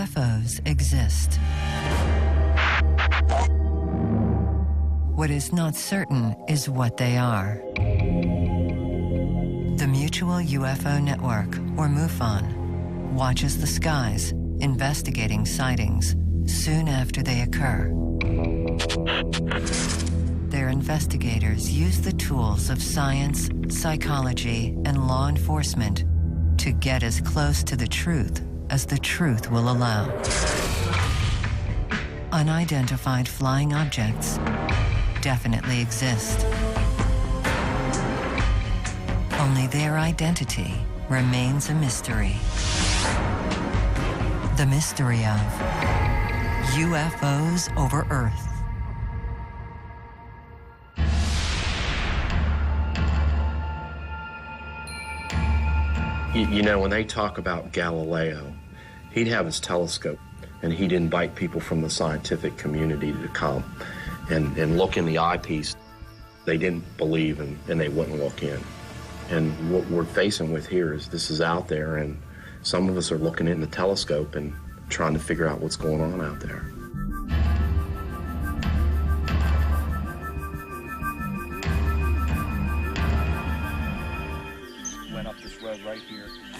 UFOs exist. What is not certain is what they are. The Mutual UFO Network, or MUFON, watches the skies, investigating sightings soon after they occur. Their investigators use the tools of science, psychology, and law enforcement to get as close to the truth as the truth will allow. Unidentified flying objects definitely exist. Only their identity remains a mystery. The mystery of UFOs over Earth. You know, when they talk about Galileo, he'd have his telescope and he'd invite people from the scientific community to come and look in the eyepiece. They didn't believe and they wouldn't look in. And what we're facing with here is this is out there, and some of us are looking in the telescope and trying to figure out what's going on out there.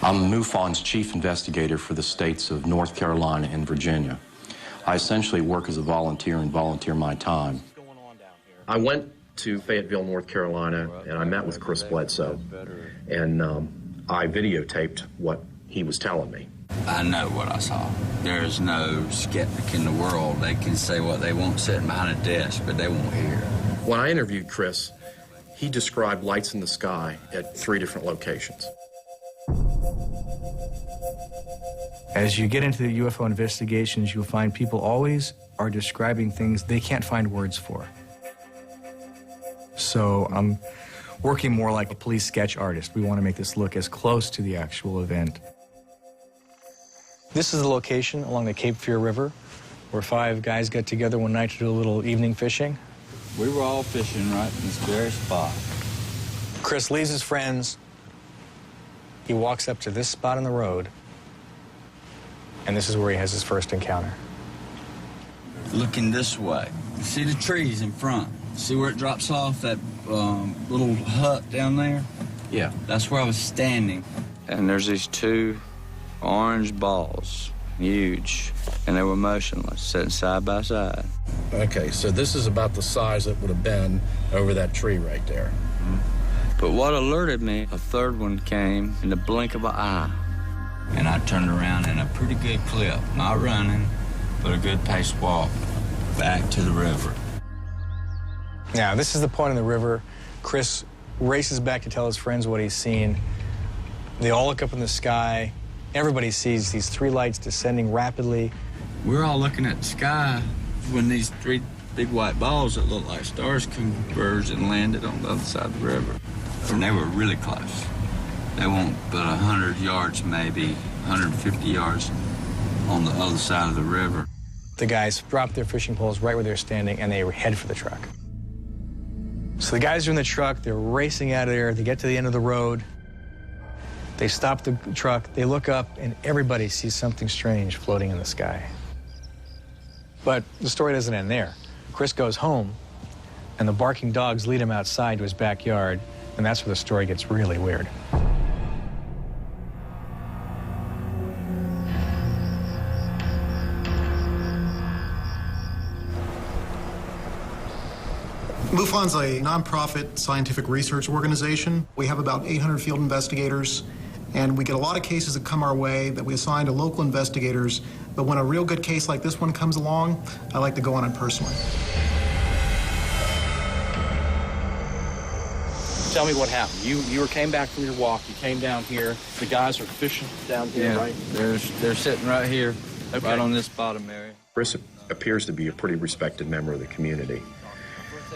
I'm MUFON's chief investigator for the states of North Carolina and Virginia. I essentially work as a volunteer and volunteer my time. I went to Fayetteville, North Carolina, and I met with Chris Bledsoe, and I videotaped what he was telling me. I know what I saw. There is no skeptic in the world. They can say what they want sitting behind a desk, but they won't hear. When I interviewed Chris, he described lights in the sky at 3 different locations. As you get into the UFO investigations, you'll find people always are describing things they can't find words for. So I'm working more like a police sketch artist. We want to make this look as close to the actual event. This is the location along the Cape Fear River where 5 guys got together one night to do a little evening fishing. We were all fishing right in this very spot. Chris leaves his friends. He walks up to this spot in the road, and this is where he has his first encounter. Looking this way, you see the trees in front. See where it drops off, that little hut down there? Yeah. That's where I was standing. And there's these 2 orange balls, huge, and they were motionless, sitting side by side. Okay, so this is about the size that would have been over that tree right there. But what alerted me, a 3rd one came in the blink of an eye. And I turned around in a pretty good clip, not running, but a good paced walk back to the river. Now, this is the point in the river. Chris races back to tell his friends what he's seen. They all look up in the sky. Everybody sees these 3 lights descending rapidly. We're all looking at the sky when these 3 big white balls that looked like stars converged and landed on the other side of the river. And they were really close. They weren't but 100 yards, maybe 150 yards on the other side of the river. The guys drop their fishing poles right where they're standing, and they head for the truck. So the guys are in the truck, they're racing out of there, they get to the end of the road. They stop the truck, they look up, and everybody sees something strange floating in the sky. But the story doesn't end there. Chris goes home, and the barking dogs lead him outside to his backyard, and that's where the story gets really weird. MUFON's a nonprofit scientific research organization. We have about 800 field investigators, and we get a lot of cases that come our way that we assign to local investigators. But when a real good case like this one comes along, I like to go on it personally. Tell me what happened. You came back from your walk. You came down here. The guys are fishing down here, right? They're sitting right here, Okay. right on this bottom area. Chris appears to be a pretty respected member of the community.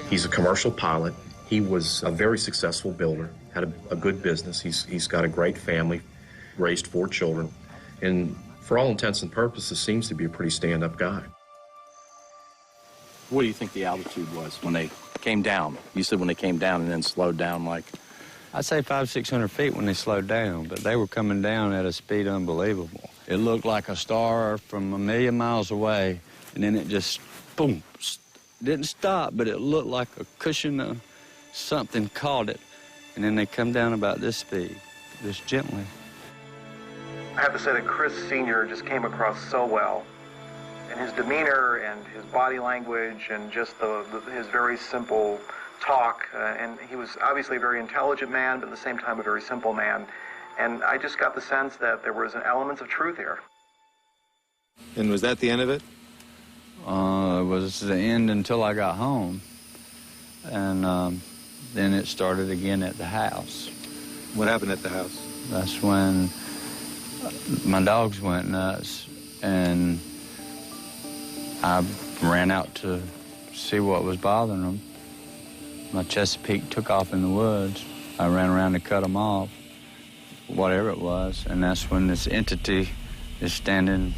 He's a commercial pilot. He was a very successful builder, had a good business. He's got a great family, raised 4 children, and for all intents and purposes seems to be a pretty stand-up guy. What do you think the altitude was when they came down? You said when they came down and then slowed down like... I'd say 500-600 feet when they slowed down, but they were coming down at a speed unbelievable. It looked like a star from a million miles away, and then it just, boom, didn't stop, but it looked like a cushion of something caught it, and then they come down about this speed, just gently. I have to say that Chris Sr. just came across so well. And his demeanor and his body language and just his very simple talk. And he was obviously a very intelligent man, but at the same time a very simple man. And I just got the sense that there was an element of truth here. And was that the end of it? It was the end until I got home. And then it started again at the house. What happened at the house? That's when my dogs went nuts, and I ran out to see what was bothering them. My Chesapeake took off in the woods. I ran around to cut them off, whatever it was, and that's when this entity is standing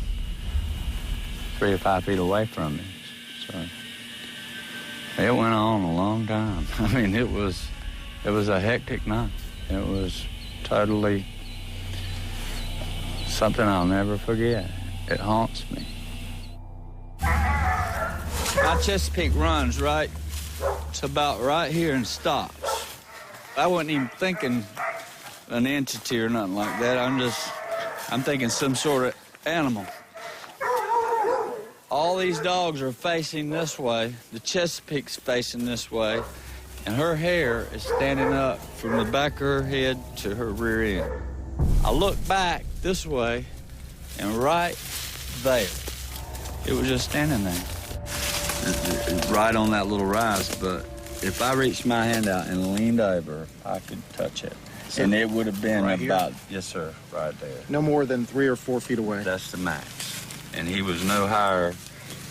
3 or 5 feet away from me. So it went on a long time. I mean, it was a hectic night. It was totally something I'll never forget. It haunts me. My Chesapeake runs right to about right here and stops. I wasn't even thinking an entity or nothing like that. I'm thinking some sort of animal. All these dogs are facing this way. The Chesapeake's facing this way, and her hair is standing up from the back of her head to her rear end. I look back this way, and right there, it was just standing there. Right on that little rise, but if I reached my hand out and leaned over, I could touch it. So and it would have been right about, yes, sir, right there. No more than 3 or 4 feet away. That's the max. And he was no higher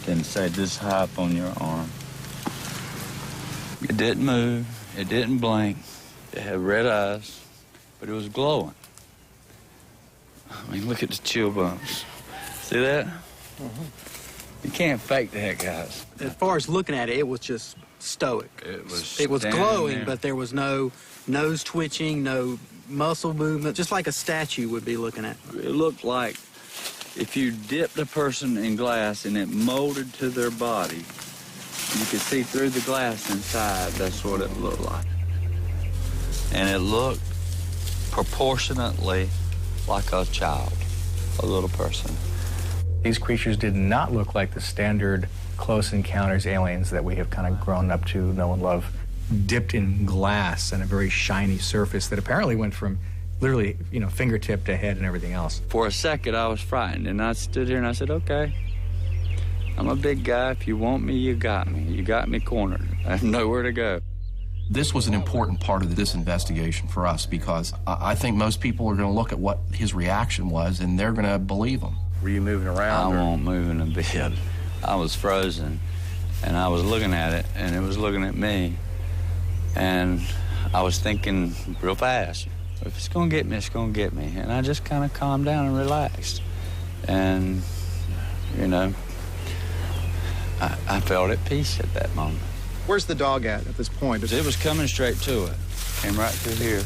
than, say, this high up on your arm. It didn't move. It didn't blink. It had red eyes, but it was glowing. I mean, look at the chill bumps. See that? Mm-hmm. You can't fake that, guys. As far as looking at it, it was just stoic. It was glowing, but there was no nose twitching, no muscle movement, just like a statue would be looking at. It looked like if you dipped a person in glass and it molded to their body, you could see through the glass inside. That's what it looked like. And it looked proportionately like a child, a little person. These creatures did not look like the standard close encounters aliens that we have kind of grown up to know and love, dipped in glass and a very shiny surface that apparently went from literally, you know, fingertip to head and everything else. For a second, I was frightened, and I stood here and I said, okay, I'm a big guy. If you want me, you got me. You got me cornered. I have nowhere to go. This was an important part of this investigation for us because I think most people are going to look at what his reaction was and they're going to believe him. Were you moving around? I wasn't moving a bit. I was frozen, and I was looking at it, and it was looking at me, and I was thinking real fast, if it's going to get me, it's going to get me. And I just kind of calmed down and relaxed. And, you know, I felt at peace at that moment. Where's the dog at this point? It was coming straight to it. Came right through here.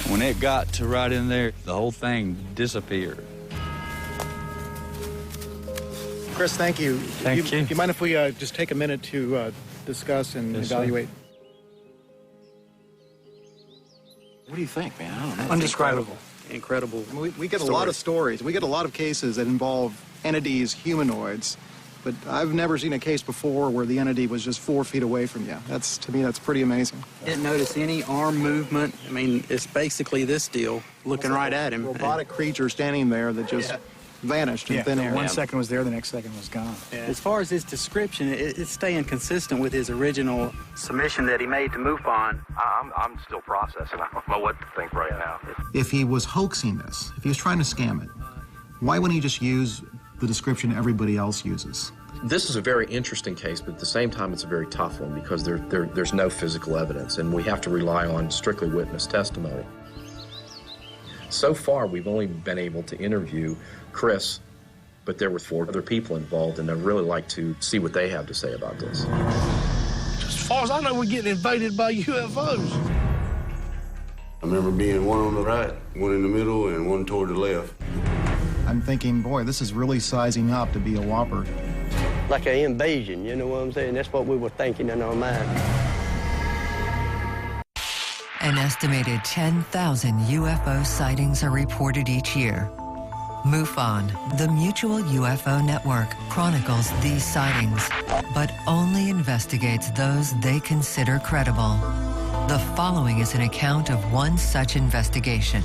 And when it got to right in there, the whole thing disappeared. Chris, thank you. Thank you. Do you mind if we just take a minute to discuss and evaluate? What do you think, man? I don't know. Undescribable. Incredible. I mean, we get a lot of stories. We get a lot of cases that involve entities, humanoids, but I've never seen a case before where the entity was just 4 feet away from you. To me, that's pretty amazing. Didn't notice any arm movement. I mean, it's basically this deal, looking right at him. Robotic creature standing there that just vanished in thin air. 1 second was there, the next second was gone. Yeah. As far as his description, it's staying consistent with his original submission that he made to MUFON. I'm still processing. I don't know what to think right now. If he was hoaxing this, if he was trying to scam it, why wouldn't he just use the description everybody else uses? This is a very interesting case, but at the same time, it's a very tough one because there's no physical evidence, and we have to rely on strictly witness testimony. So far, we've only been able to interview Chris, but there were 4 other people involved, and I'd really like to see what they have to say about this. As far as I know, we're getting invaded by UFOs. I remember being one on the right, one in the middle, and one toward the left. I I'm thinking, boy, this is really sizing up to be a whopper. Like an invasion, you know what I'm saying? That's what we were thinking in our mind. An estimated 10,000 UFO sightings are reported each year. MUFON, the Mutual UFO Network, chronicles these sightings, but only investigates those they consider credible. The following is an account of one such investigation.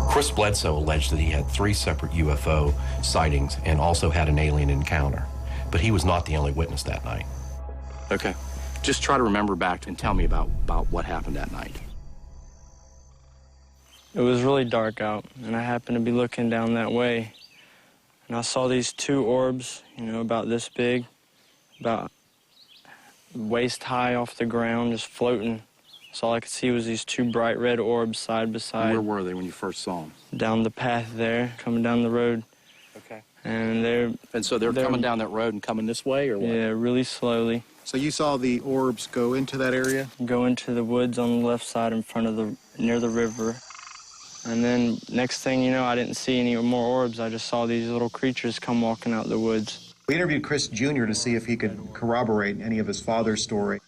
Chris Bledsoe alleged that he had 3 separate UFO sightings and also had an alien encounter. But he was not the only witness that night. Okay. Just try to remember back and tell me about what happened that night. It was really dark out, and I happened to be looking down that way, and I saw these 2 orbs, you know, about this big, about waist high off the ground, just floating. So all I could see was these 2 bright red orbs side by side. Where were they when you first saw them? Down the path there, coming down the road. Okay. And so they're coming down that road and coming this way, or what? Yeah, really slowly. So you saw the orbs go into that area? Go into the woods on the left side in front of near the river. And then next thing you know, I didn't see any more orbs. I just saw these little creatures come walking out the woods. We interviewed Chris Jr. to see if he could corroborate any of his father's story.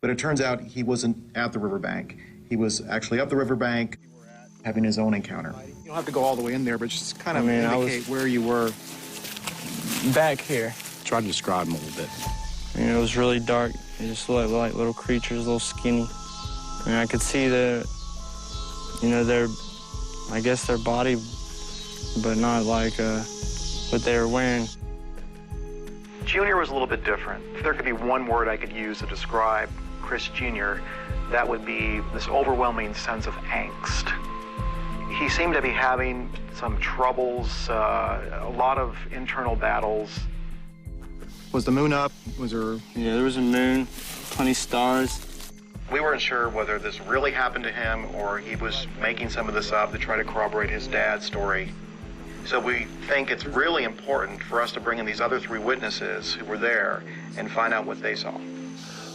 But it turns out he wasn't at the riverbank. He was actually up the riverbank having his own encounter. You don't have to go all the way in there, but just kind of indicate where you were. Back here. Try to describe them a little bit. You know, it was really dark. They just looked like little creatures, a little skinny. And I could see I guess their body, but not like what they were wearing. Junior was a little bit different. If there could be one word I could use to describe Chris Jr., that would be this overwhelming sense of angst. He seemed to be having some troubles, a lot of internal battles. Was the moon up? Was there... Yeah, there was a moon, plenty of stars. We weren't sure whether this really happened to him or he was making some of this up to try to corroborate his dad's story. So we think it's really important for us to bring in these other 3 witnesses who were there and find out what they saw.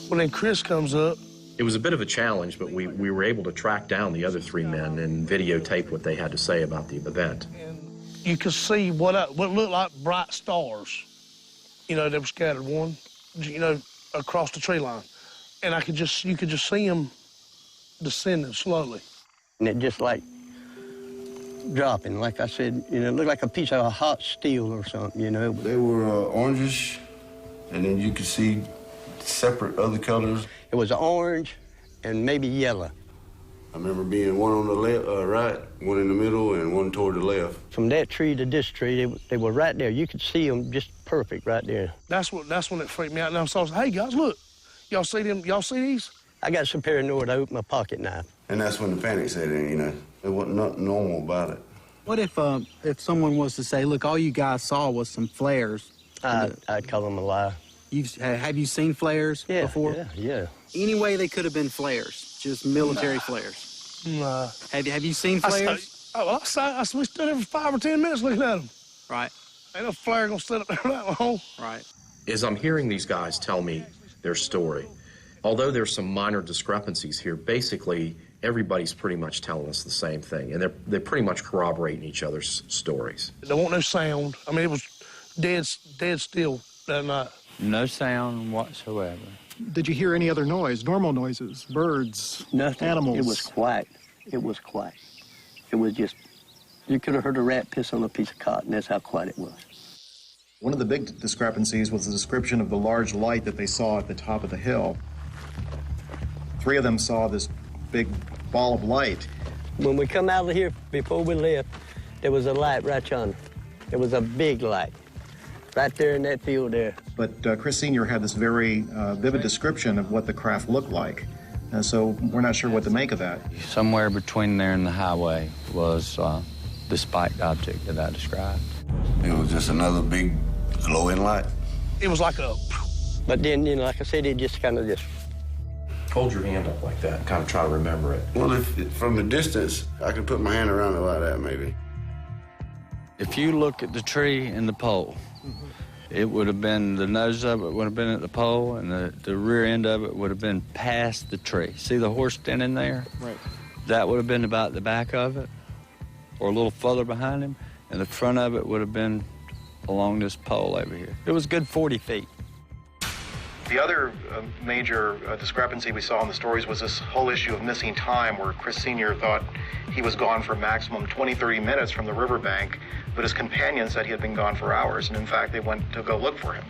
Well, then Chris comes up. It was a bit of a challenge, but we were able to track down the other 3 men and videotape what they had to say about the event. You could see what looked like bright stars, you know, that were scattered across the tree line. And you could just see them descending slowly. And it just like dropping, like I said, you know, it looked like a piece of hot steel or something, you know. They were orangish, and then you could see separate other colors. It was orange and maybe yellow. I remember being one on the left, right, one in the middle, and one toward the left. From that tree to this tree, they were right there. You could see them just perfect right there. That's when it freaked me out. And I saw, hey, guys, look. Y'all see them? Y'all see these? I got so paranoid I opened my pocket knife. And that's when the panic set in, you know. There wasn't nothing normal about it. What if someone was to say, look, all you guys saw was some flares? I'd call them a lie. Have you seen flares before? Yeah. Any way they could have been flares, just military flares? Nah. Have you seen flares? We stood there for 5 or 10 minutes looking at them. Right. Ain't no flare gonna sit up there that long. Right. As I'm hearing these guys tell me their story, although there's some minor discrepancies here, basically everybody's pretty much telling us the same thing, and they're pretty much corroborating each other's stories. There wasn't no sound. I mean, it was dead still that night. No sound whatsoever. Did you hear any other noise, normal noises, birds, Nothing. animals? It was quiet. It was quiet. It was just, you could have heard a rat piss on a piece of cotton. That's how quiet it was. One of the big discrepancies was the description of the large light that they saw at the top of the hill. 3 of them saw this big ball of light. When we come out of here, before we left, there was a light right yonder. There was a big light right there in that field there. But Chris Sr. had this very vivid description of what the craft looked like. So we're not sure what to make of that. Somewhere between there and the highway was the spiked object that I described. It was just another big glowing light. It was like a... But then, you know, like I said, it just kind of just... Hold your hand up like that and kind of try to remember it. Well, from a distance, I could put my hand around it like that, maybe. If you look at the tree and the pole, It would have been, the nose of it would have been at the pole, and the rear end of it would have been past the tree. See the horse standing there? Right. That would have been about the back of it, or a little further behind him, and the front of it would have been along this pole over here. It was a good 40 feet. The other major discrepancy we saw in the stories was this whole issue of missing time, where Chris Sr. thought he was gone for maximum 20, 30 minutes from the riverbank, but his companion said he had been gone for hours, and in fact, they went to go look for him.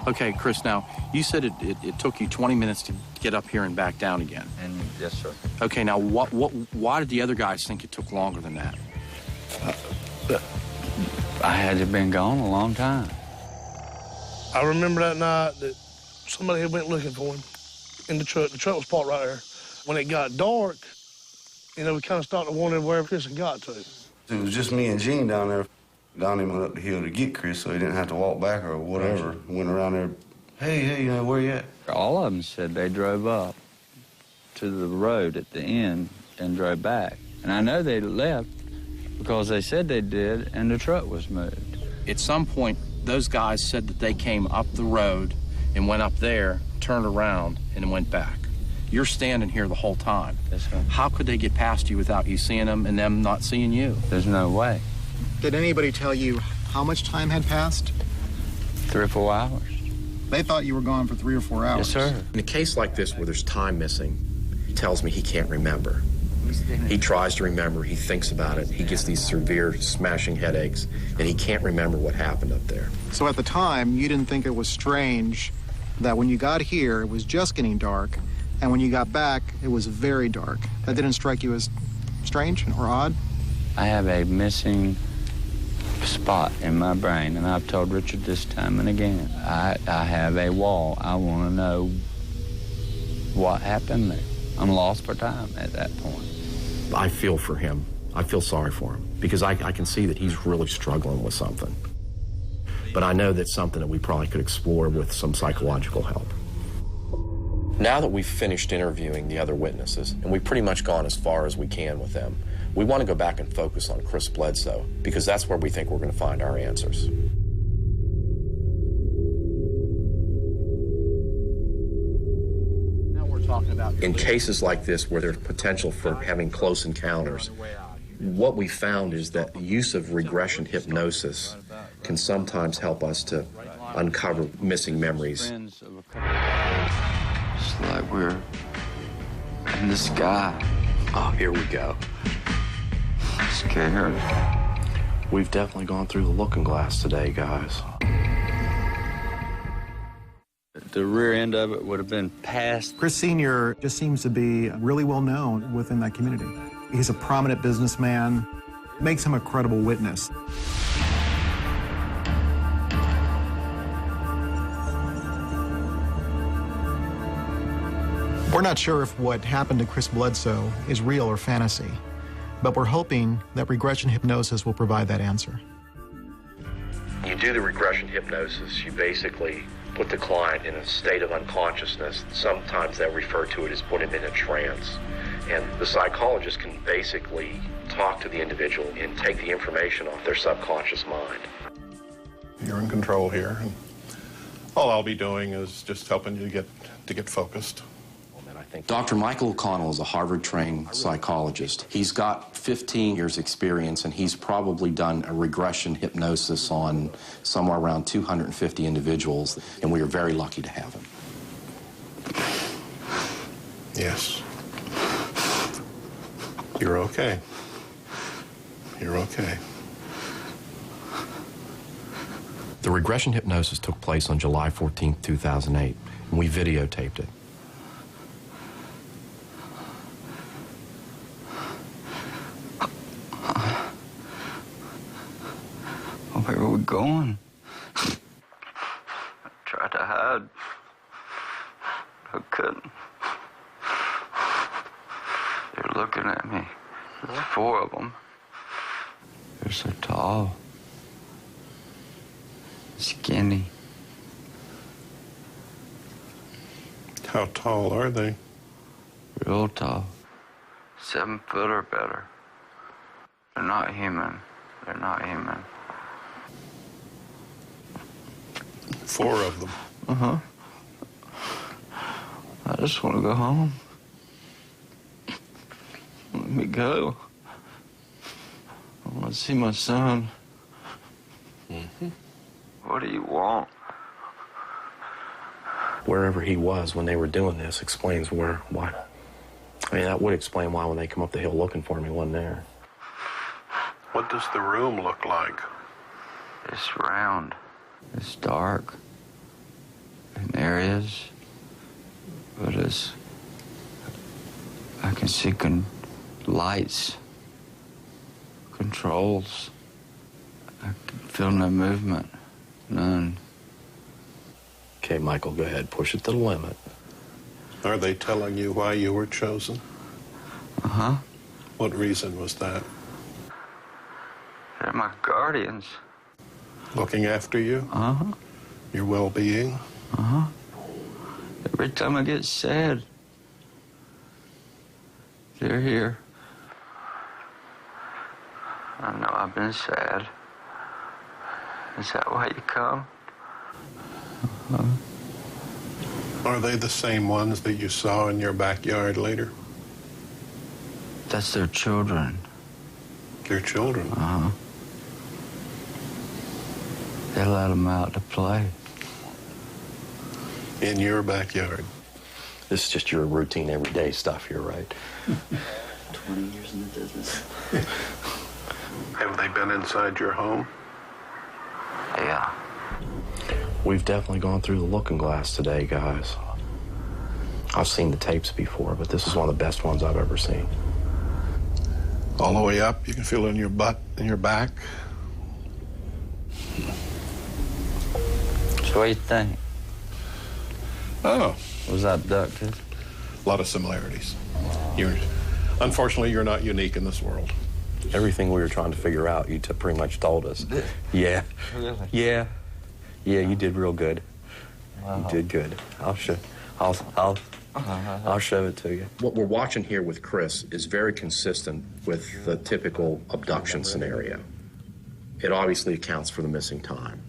Okay, Chris, now, you said it took you 20 minutes to get up here and back down again. And yes, sir. Okay, now, why did the other guys think it took longer than that? I had been gone a long time. I remember that night that somebody had went looking for him in the truck. The truck was parked right there. When it got dark, you know, we kind of started to wonder where Chris had got to. It was just me and Gene down there. Donnie went up the hill to get Chris so he didn't have to walk back or whatever. Went around there, hey, you know, where you at? All of them said they drove up to the road at the end and drove back. And I know they left because they said they did, and the truck was moved. At some point, those guys said that they came up the road and went up there, turned around, and went back. You're standing here the whole time. Yes, sir. How could they get past you without you seeing them and them not seeing you? There's no way. Did anybody tell you how much time had passed? 3 or 4 hours. They thought you were gone for 3 or 4 hours. Yes, sir. In a case like this where there's time missing, he tells me he can't remember. He tries to remember, he thinks about it, he gets these severe smashing headaches, and he can't remember what happened up there. So at the time, you didn't think it was strange that when you got here, it was just getting dark, and when you got back, it was very dark. That didn't strike you as strange or odd? I have a missing spot in my brain, and I've told Richard this time and again. I have a wall. I want to know what happened there. I'm lost for time at that point. I feel for him. I feel sorry for him because I can see that he's really struggling with something. But I know that's something that we probably could explore with some psychological help. Now that we've finished interviewing the other witnesses, and we've pretty much gone as far as we can with them, we want to go back and focus on Chris Bledsoe because that's where we think we're going to find our answers. In cases like this where there's potential for having close encounters, what we found is that the use of regression hypnosis can sometimes help us to uncover missing memories. It's like we're in the sky. Oh, here we go. Scared. We've definitely gone through the looking glass today, guys. The rear end of it would have been past. Chris Sr. just seems to be really well known within that community. He's a prominent businessman, makes him a credible witness. We're not sure if what happened to Chris Bledsoe is real or fantasy, but we're hoping that regression hypnosis will provide that answer. You do the regression hypnosis, you basically put the client in a state of unconsciousness. Sometimes they refer to it as put him in a trance. And the psychologist can basically talk to the individual and take the information off their subconscious mind. You're in control here. And all I'll be doing is just helping you to get focused. Dr. Michael O'Connell is a Harvard-trained psychologist. He's got 15 years experience, and he's probably done a regression hypnosis on somewhere around 250 individuals, and we are very lucky to have him. Yes. You're okay. You're okay. The regression hypnosis took place on July 14, 2008, and we videotaped it. Where were we going? I tried to hide. I couldn't. They're looking at me. There's 4 of them. They're so tall. Skinny. How tall are they? Real tall. 7 foot or better. They're not human. They're not human. 4 of them. Uh-huh. I just want to go home. Let me go. I want to see my son. Mm-hmm. What do you want? Wherever he was when they were doing this explains why. I mean, that would explain why when they come up the hill looking for him, he wasn't there. What does the room look like? It's round. It's dark in areas, but I can see lights, controls. I can feel no movement, none. Okay, Michael, go ahead. Push it to the limit. Are they telling you why you were chosen? Uh-huh. What reason was that? They're my guardians. Looking after you? Uh-huh. Your well-being? Uh-huh. Every time I get sad, they're here. I know I've been sad. Is that why you come? Are they the same ones that you saw in your backyard later? That's their children. Their children? Uh-huh. They let them out to play. In your backyard? This is just your routine, everyday stuff here, right? 20 years in the business. Have they been inside your home? Yeah. We've definitely gone through the looking glass today, guys. I've seen the tapes before, but this is one of the best ones I've ever seen. All the way up, you can feel it in your butt and your back. So what do you think? Oh. Was I abducted? A lot of similarities. Unfortunately, you're not unique in this world. Everything we were trying to figure out, you pretty much told us. Yeah. Really? Yeah. Yeah, you did real good. Wow. You did good. I'll show it to you. What we're watching here with Chris is very consistent with the typical abduction scenario. It obviously accounts for the missing time.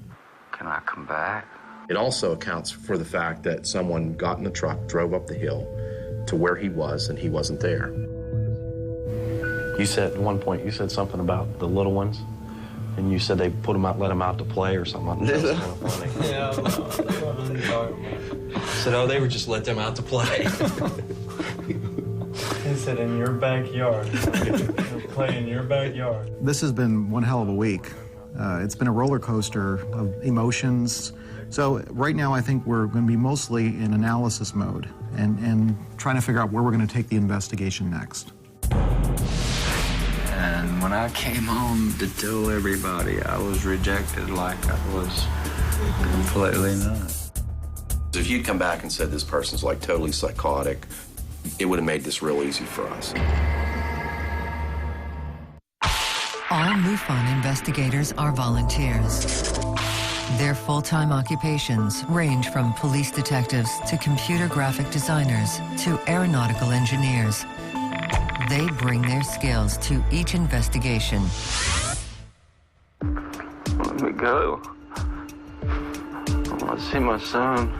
Can I come back? It also accounts for the fact that someone got in the truck, drove up the hill to where he was, and he wasn't there. You said, at one point, you said something about the little ones, and you said they put them out, let them out to play or something. That was kind of funny. Yeah, I said, oh, they would just let them out to play. He said, in your backyard. Play in your backyard. This has been one hell of a week. It's been a roller coaster of emotions. So right now I think we're going to be mostly in analysis mode and trying to figure out where we're going to take the investigation next. And when I came home to tell everybody, I was rejected like I was completely nuts. If you'd come back and said this person's like totally psychotic, it would have made this real easy for us. All MUFON investigators are volunteers. Their full-time occupations range from police detectives to computer graphic designers to aeronautical engineers. They bring their skills to each investigation. Let me go. I want to see my son.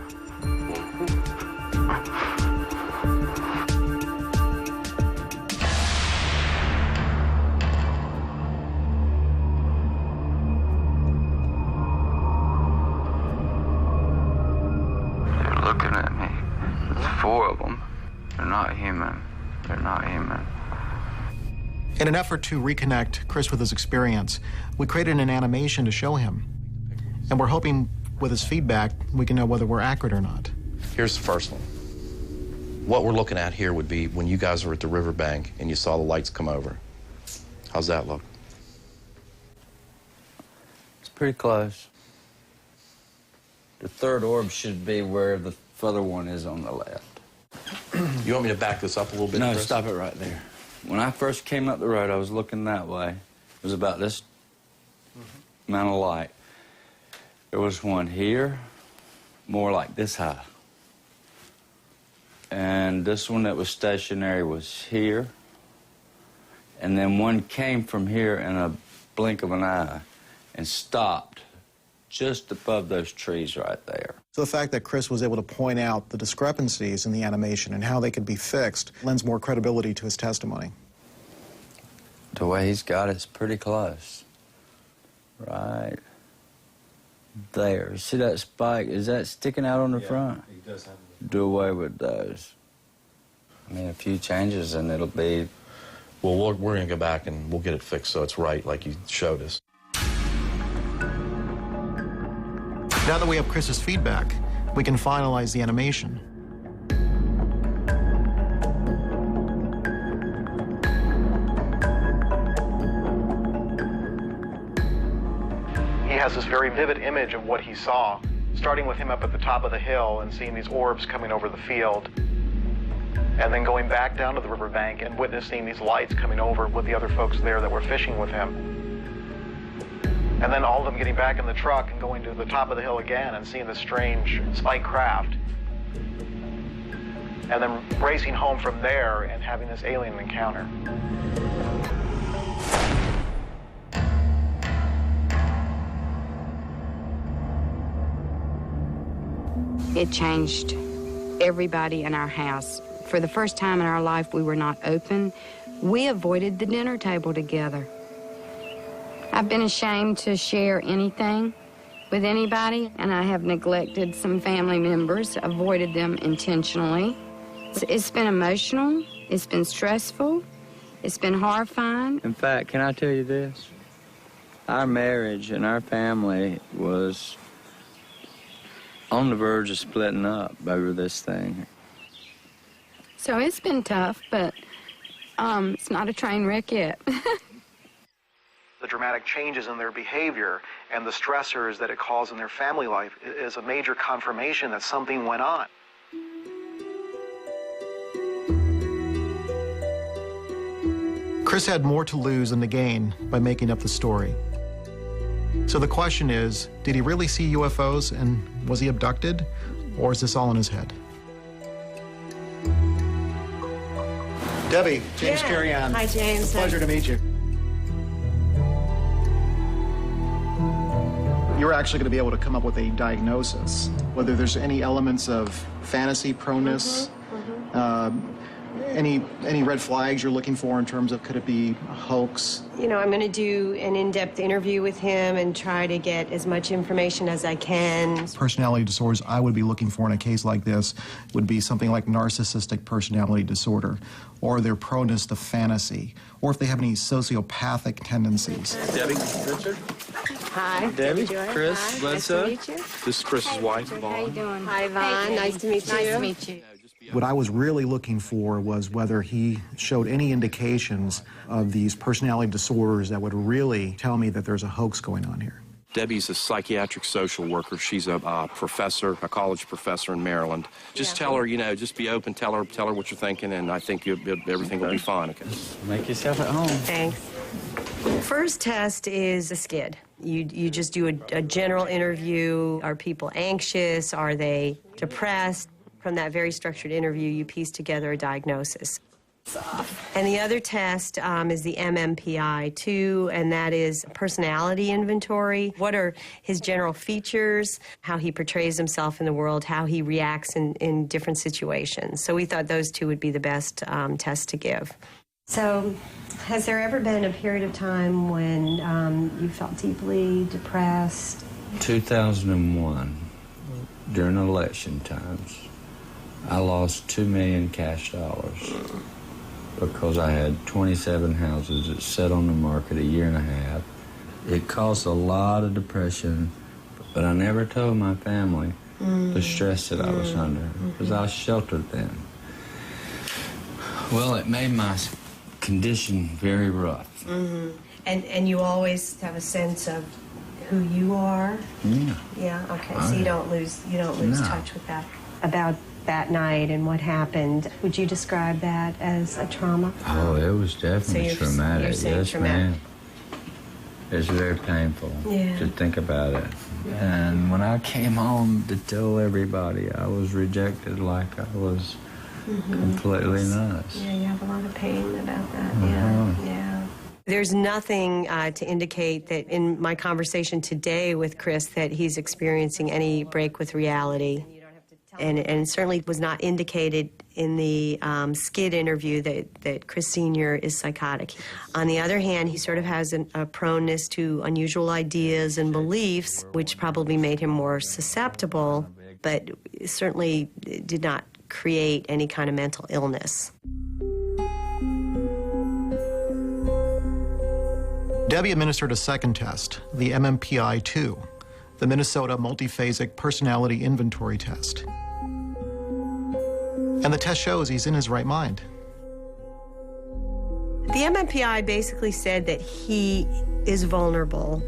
They're looking at me. There's 4 of them. They're not human. They're not human. In an effort to reconnect Chris with his experience, we created an animation to show him. And we're hoping with his feedback, we can know whether we're accurate or not. Here's the first one. What we're looking at here would be when you guys were at the riverbank and you saw the lights come over. How's that look? It's pretty close. The 3rd orb should be where the other one is on the left. You want me to back this up a little bit? No, Chris? stop it right there. When I first came up the road, I was looking that way. It was about this amount of light. There was one here, more like this high. And this one that was stationary was here. And then one came from here in a blink of an eye and stopped just above those trees right there. So the fact that Chris was able to point out the discrepancies in the animation and how they could be fixed lends more credibility to his testimony. The way he's got it's pretty close. Right there. See that spike? Is that sticking out on the front? He does have Do away with those. I mean, a few changes and it'll be... Well, we're going to go back and we'll get it fixed so it's right like you showed us. Now that we have Chris's feedback, we can finalize the animation. He has this very vivid image of what he saw, starting with him up at the top of the hill and seeing these orbs coming over the field, and then going back down to the riverbank and witnessing these lights coming over with the other folks there that were fishing with him. And then all of them getting back in the truck and going to the top of the hill again and seeing this strange spike craft. And then racing home from there and having this alien encounter. It changed everybody in our house. For the first time in our life, we were not open. We avoided the dinner table together. I've been ashamed to share anything with anybody, and I have neglected some family members, avoided them intentionally. It's been emotional, it's been stressful, it's been horrifying. In fact, can I tell you this? Our marriage and our family was on the verge of splitting up over this thing. So it's been tough, but it's not a train wreck yet. The dramatic changes in their behavior and the stressors that it caused in their family life is a major confirmation that something went on. Chris had more to lose than to gain by making up the story. So the question is, did he really see UFOs and was he abducted? Or is this all in his head? Debbie, James Carrion. Hi, James. Pleasure to meet you. You're actually going to be able to come up with a diagnosis, whether there's any elements of fantasy proneness, any red flags you're looking for in terms of could it be a hoax? You know, I'm going to do an in-depth interview with him and try to get as much information as I can. Personality disorders I would be looking for in a case like this would be something like narcissistic personality disorder, or their proneness to fantasy, or if they have any sociopathic tendencies. Debbie, Richard. Hi. Debbie, Chris, Hi. nice to meet you. This is Chris's wife, How Vaughn. you doing? Hi, Vaughn. Nice to meet you. Nice to meet you. What I was really looking for was whether he showed any indications of these personality disorders that would really tell me that there's a hoax going on here. Debbie's a psychiatric social worker. She's a professor, a college professor in Maryland. Just tell her, you know, just be open, tell her what you're thinking, and I think everything will be fine, okay? Make yourself at home. Thanks. First test is a skid. You just do a general interview. Are people anxious? Are they depressed? From that very structured interview, you piece together a diagnosis. And the other test is the MMPI-2, and that is a personality inventory. What are his general features, how he portrays himself in the world, how he reacts in different situations. So we thought those two would be the best tests to give. So has there ever been a period of time when you felt deeply depressed? 2001, during election times, I lost $2 million cash dollars because I had 27 houses that sat on the market a year and a half. It caused a lot of depression, but I never told my family the stress that I was under because I was sheltered then. Well, it made my condition very rough. And you always have a sense of who you are? Yeah. Yeah, okay. So you don't lose touch with that. About that night and what happened, would you describe that as a trauma? Oh, it was definitely traumatic. You're saying Yes, traumatic. ma'am. It's very painful to think about it. And when I came home to tell everybody, I was rejected like I was completely nuts. Yeah, you have a lot of pain about that. Yeah. There's nothing to indicate that in my conversation today with Chris that he's experiencing any break with reality. And certainly was not indicated in the skid interview that Chris Sr. is psychotic. On the other hand, he sort of has a proneness to unusual ideas and beliefs, which probably made him more susceptible, but certainly did not create any kind of mental illness. Debbie administered a second test, the MMPI-2, the Minnesota Multiphasic Personality Inventory Test. And the test shows he's in his right mind. The MMPI basically said that he is vulnerable,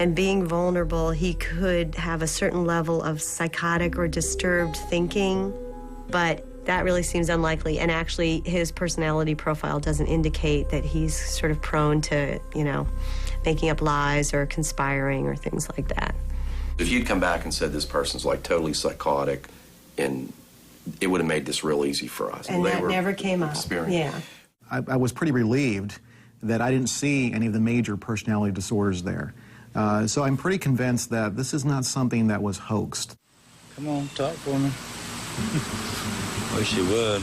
and being vulnerable, he could have a certain level of psychotic or disturbed thinking, but that really seems unlikely, and actually his personality profile doesn't indicate that he's sort of prone to, you know, making up lies or conspiring or things like that. If you'd come back and said this person's like totally psychotic, and it would have made this real easy for us. And that never came up. Yeah. I was pretty relieved that I didn't see any of the major personality disorders there. So I'm pretty convinced that this is not something that was hoaxed. Come on, talk for me. Wish you would.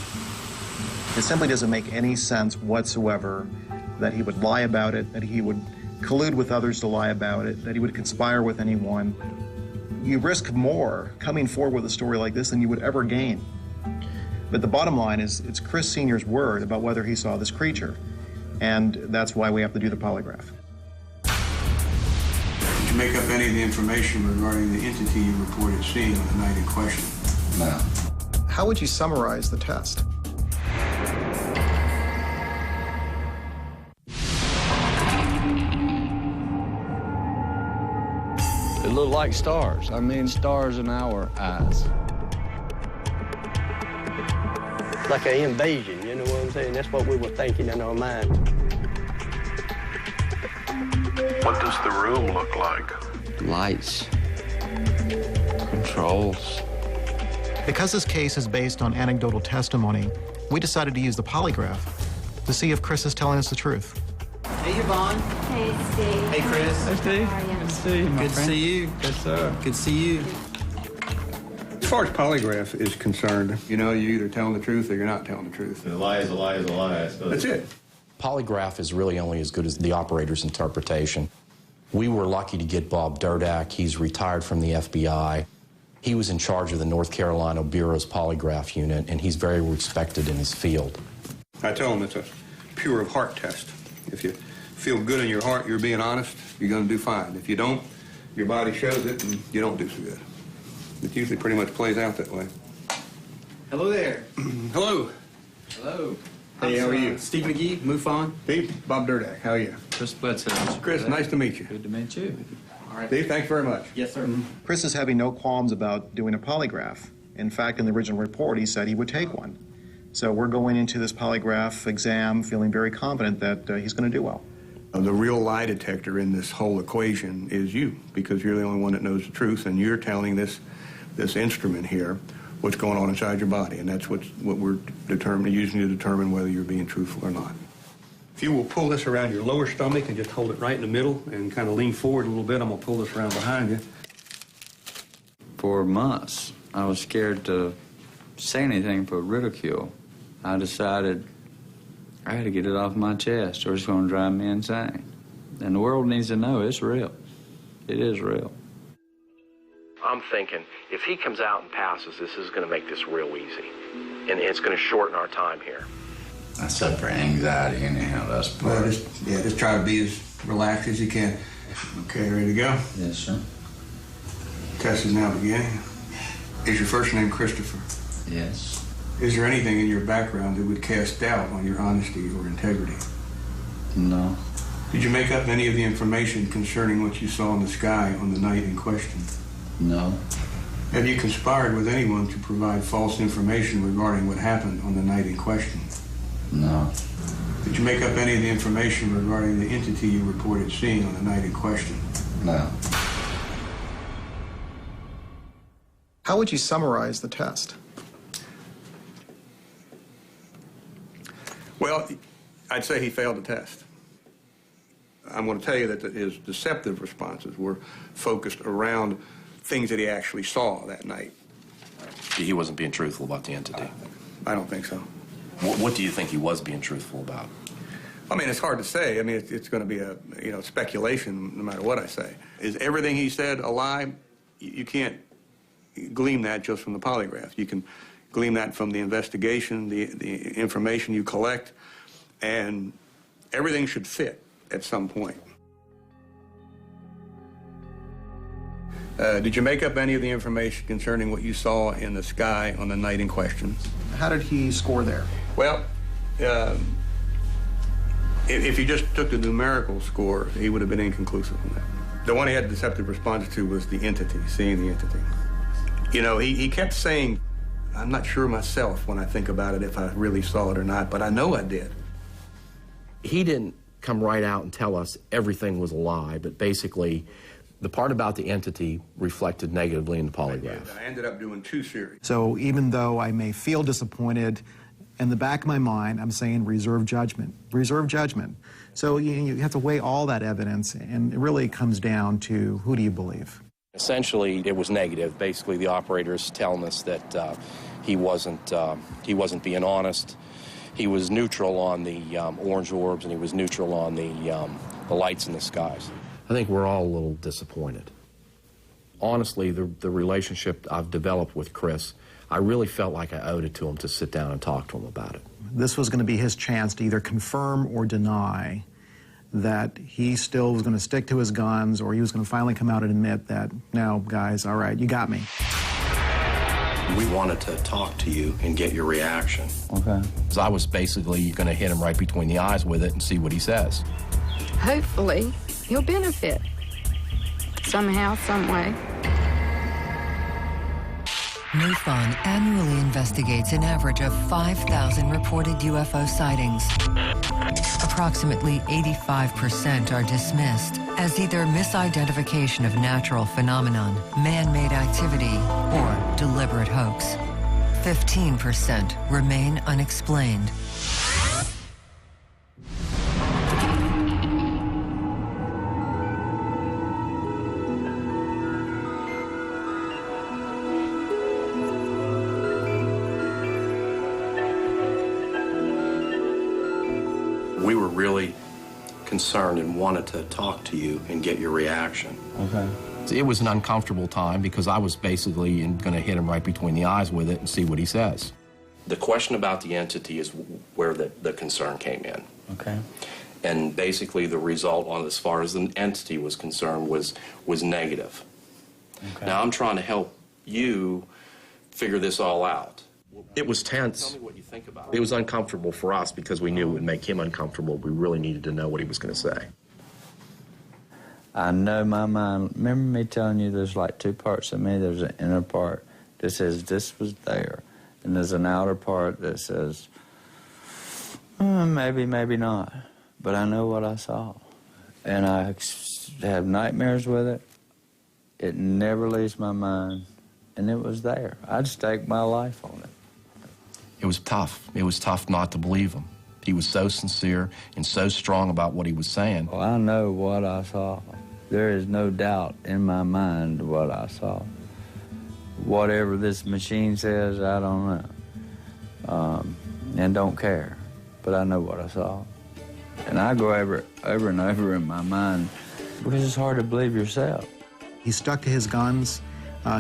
It simply doesn't make any sense whatsoever that he would lie about it, that he would collude with others to lie about it, that he would conspire with anyone. You risk more coming forward with a story like this than you would ever gain. But the bottom line is, it's Chris Sr.'s word about whether he saw this creature. And that's why we have to do the polygraph. Did you make up any of the information regarding the entity you reported seeing on the night in question? No. How would you summarize the test? It looked like stars. I mean, stars in our eyes. Like an invasion, you know what I'm saying? That's what we were thinking in our mind. What does the room look like? Lights. Controls. Because this case is based on anecdotal testimony, we decided to use the polygraph to see if Chris is telling us the truth. Hey, Yvonne. Hey, Steve. Hey, Chris. Hey, Steve. How are you? Good to see you, my Good to friend. see you. Yes, sir. Good to see you. As far as polygraph is concerned, you know, you're either telling the truth or you're not telling the truth. A lie is a lie is a lie, I suppose. That's it. Polygraph is really only as good as the operator's interpretation. We were lucky to get Bob Durdak. He's retired from the FBI. He was in charge of the North Carolina Bureau's polygraph unit, and he's very respected in his field. I tell them it's a pure of heart test. If you feel good in your heart, you're being honest, you're going to do fine. If you don't, your body shows it, and you don't do so good. It usually pretty much plays out that way. Hello there. Hello. Hello. Hey, how are you? Steve McGee, MUFON. Steve, Bob Durdak, how are you? Chris Bledsoe. Chris, nice to meet you. Good to meet you. All right. Steve, thanks very much. Yes, sir. Chris is having no qualms about doing a polygraph. In fact, in the original report, he said he would take one. So we're going into this polygraph exam feeling very confident that he's going to do well. The real lie detector in this whole equation is you, because you're the only one that knows the truth, and you're telling this instrument here what's going on inside your body, and that's what we're using to determine whether you're being truthful or not. If you will pull this around your lower stomach and just hold it right in the middle and kind of lean forward a little bit, I'm going to pull this around behind you. For months, I was scared to say anything for ridicule. I decided I had to get it off my chest or it's going to drive me insane. And the world needs to know it's real. It is real. I'm thinking, if he comes out and passes, this is going to make this real easy. And it's going to shorten our time here. That's up for anxiety anyhow, that's Well, just try to be as relaxed as you can. Okay, ready to go? Yes, sir. Test is now beginning. Is your first name Christopher? Yes. Is there anything in your background that would cast doubt on your honesty or integrity? No. Did you make up any of the information concerning what you saw in the sky on the night in question? No. Have you conspired with anyone to provide false information regarding what happened on the night in question? No. Did you make up any of the information regarding the entity you reported seeing on the night in question? No. How would you summarize the test? Well, I'd say he failed the test. I'm going to tell you that his deceptive responses were focused around things that he actually saw that night. He wasn't being truthful about the entity. I don't think so. What do you think he was being truthful about? I mean, it's hard to say. I mean, it's going to be a speculation no matter what I say. Is everything he said a lie? You can't glean that just from the polygraph. You can glean that from the investigation, the information you collect, and everything should fit at some point. Did you make up any of the information concerning what you saw in the sky on the night in question? How did he score there? Well, if you just took the numerical score, he would have been inconclusive on that. The one he had deceptive response to was the entity, seeing the entity. You know, he kept saying, I'm not sure myself when I think about it if I really saw it or not, but I know I did. He didn't come right out and tell us everything was a lie, but basically the part about the entity reflected negatively in the polygraph. I ended up doing 2 series. So even though I may feel disappointed, in the back of my mind, I'm saying reserve judgment. Reserve judgment. So you have to weigh all that evidence, and it really comes down to who do you believe? Essentially, it was negative. Basically, the operator's telling us that he wasn't being honest. He was neutral on the orange orbs, and he was neutral on the lights in the skies. I think we're all a little disappointed. Honestly, the relationship I've developed with Chris, I really felt like I owed it to him to sit down and talk to him about it. This was going to be his chance to either confirm or deny that he still was going to stick to his guns, or he was going to finally come out and admit that, no, guys, all right, you got me. We wanted to talk to you and get your reaction. Okay. So I was basically going to hit him right between the eyes with it and see what he says. Hopefully, he'll benefit somehow, some way. Newfound annually investigates an average of 5,000 reported UFO sightings. Approximately 85% are dismissed as either misidentification of natural phenomenon, man-made activity, or deliberate hoax. 15% remain unexplained. We were really concerned and wanted to talk to you and get your reaction. Okay. It was an uncomfortable time because I was basically going to hit him right between the eyes with it and see what he says. The question about the entity is where the concern came in. Okay. And basically the result on as far as the entity was concerned was negative. Okay. Now I'm trying to help you figure this all out. It was tense. Tell me what you think about it. It was uncomfortable for us because we knew it would make him uncomfortable. We really needed to know what he was going to say. I know my mind. Remember me telling you there's like 2 parts of me? There's an inner part that says this was there, and there's an outer part that says maybe, maybe not. But I know what I saw, and I have nightmares with it. It never leaves my mind, and it was there. I'd stake my life on it. It was tough. It was tough not to believe him. He was so sincere and so strong about what he was saying. Well, I know what I saw. There is no doubt in my mind what I saw. Whatever this machine says, I don't know. And don't care. But I know what I saw. And I go over and over in my mind because it's hard to believe yourself. He stuck to his guns.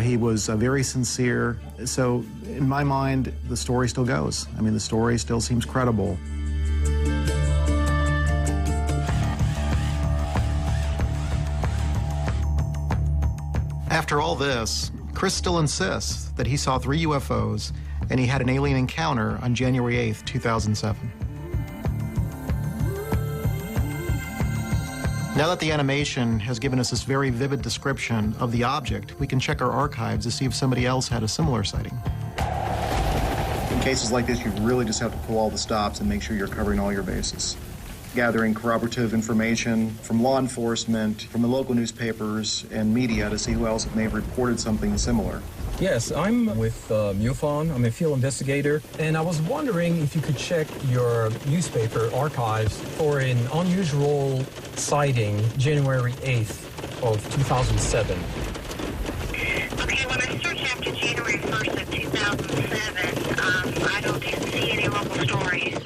He was very sincere. So in my mind, the story still goes. I mean, the story still seems credible. After all this, Chris still insists that he saw 3 UFOs and he had an alien encounter on January 8th, 2007. Now that the animation has given us this very vivid description of the object, we can check our archives to see if somebody else had a similar sighting. In cases like this, you really just have to pull all the stops and make sure you're covering all your bases. Gathering corroborative information from law enforcement, from the local newspapers and media to see who else may have reported something similar. Yes, I'm with MUFON. I'm a field investigator, and I was wondering if you could check your newspaper archives for an unusual sighting January 8th of 2007. Okay, when I searched after January 1st of 2007, I don't see any local stories.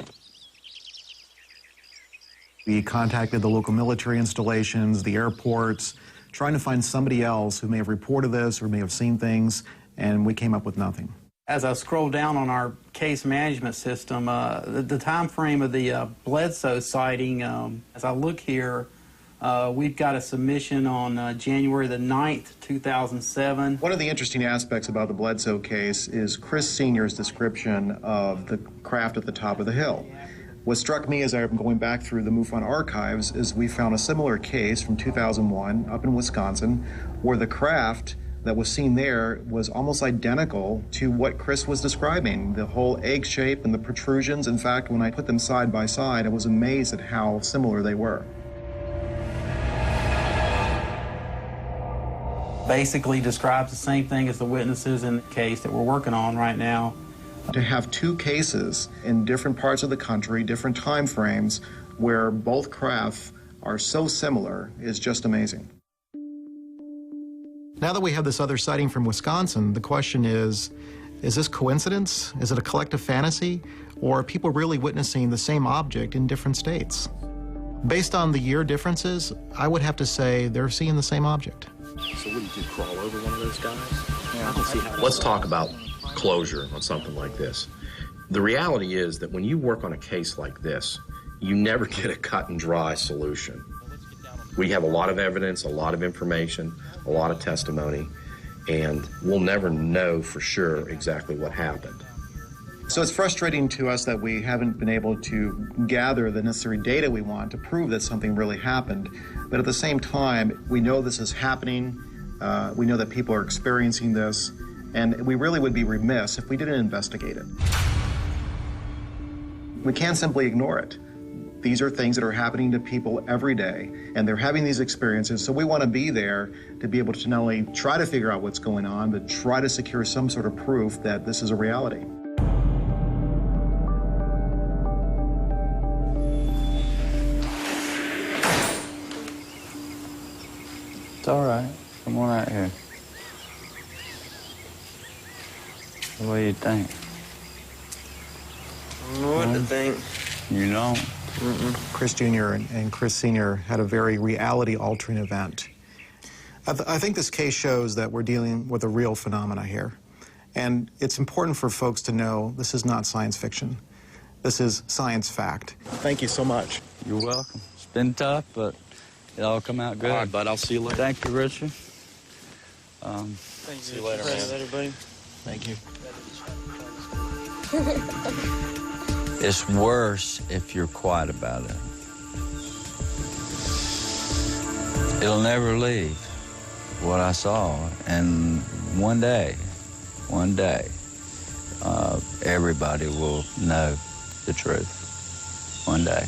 We contacted the local military installations, the airports, trying to find somebody else who may have reported this or may have seen things, and we came up with nothing. As I scroll down on our case management system, the time frame of the Bledsoe sighting, as I look here, we've got a submission on January the 9th, 2007. One of the interesting aspects about the Bledsoe case is Chris Sr.'s description of the craft at the top of the hill. What struck me as I'm going back through the MUFON archives is we found a similar case from 2001 up in Wisconsin where the craft that was seen there was almost identical to what Chris was describing, the whole egg shape and the protrusions. In fact, when I put them side by side, I was amazed at how similar they were. Basically describes the same thing as the witnesses in the case that we're working on right now. To have two cases in different parts of the country, different time frames, where both crafts are so similar is just amazing. Now that we have this other sighting from Wisconsin, the question is this coincidence? Is it a collective fantasy? Or are people really witnessing the same object in different states? Based on the year differences, I would have to say they're seeing the same object. So what, you crawl over one of those guys? Yeah, I don't see how. Let's talk about closure on something like this. The reality is that when you work on a case like this, you never get a cut and dry solution. We have a lot of evidence, a lot of information, a lot of testimony, and we'll never know for sure exactly what happened. So it's frustrating to us that we haven't been able to gather the necessary data we want to prove that something really happened. But at the same time, we know this is happening. We know that people are experiencing this. And we really would be remiss if we didn't investigate it. We can't simply ignore it. These are things that are happening to people every day, and they're having these experiences, so we want to be there to be able to not only try to figure out what's going on, but try to secure some sort of proof that this is a reality. It's all right. Come on out here. What do you think? I don't know what to think. You don't? Chris Jr. and Chris Sr. had a very reality-altering event. I think this case shows that we're dealing with a real phenomena here. And it's important for folks to know this is not science fiction. This is science fact. Thank you so much. You're welcome. It's been tough, but it all come out good. All right, bud, I'll see you later. Thank you, Richard. Thank See you later, man. Later, buddy. Thank you. It's worse if you're quiet about it. It'll never leave what I saw. And one day, everybody will know the truth. One day.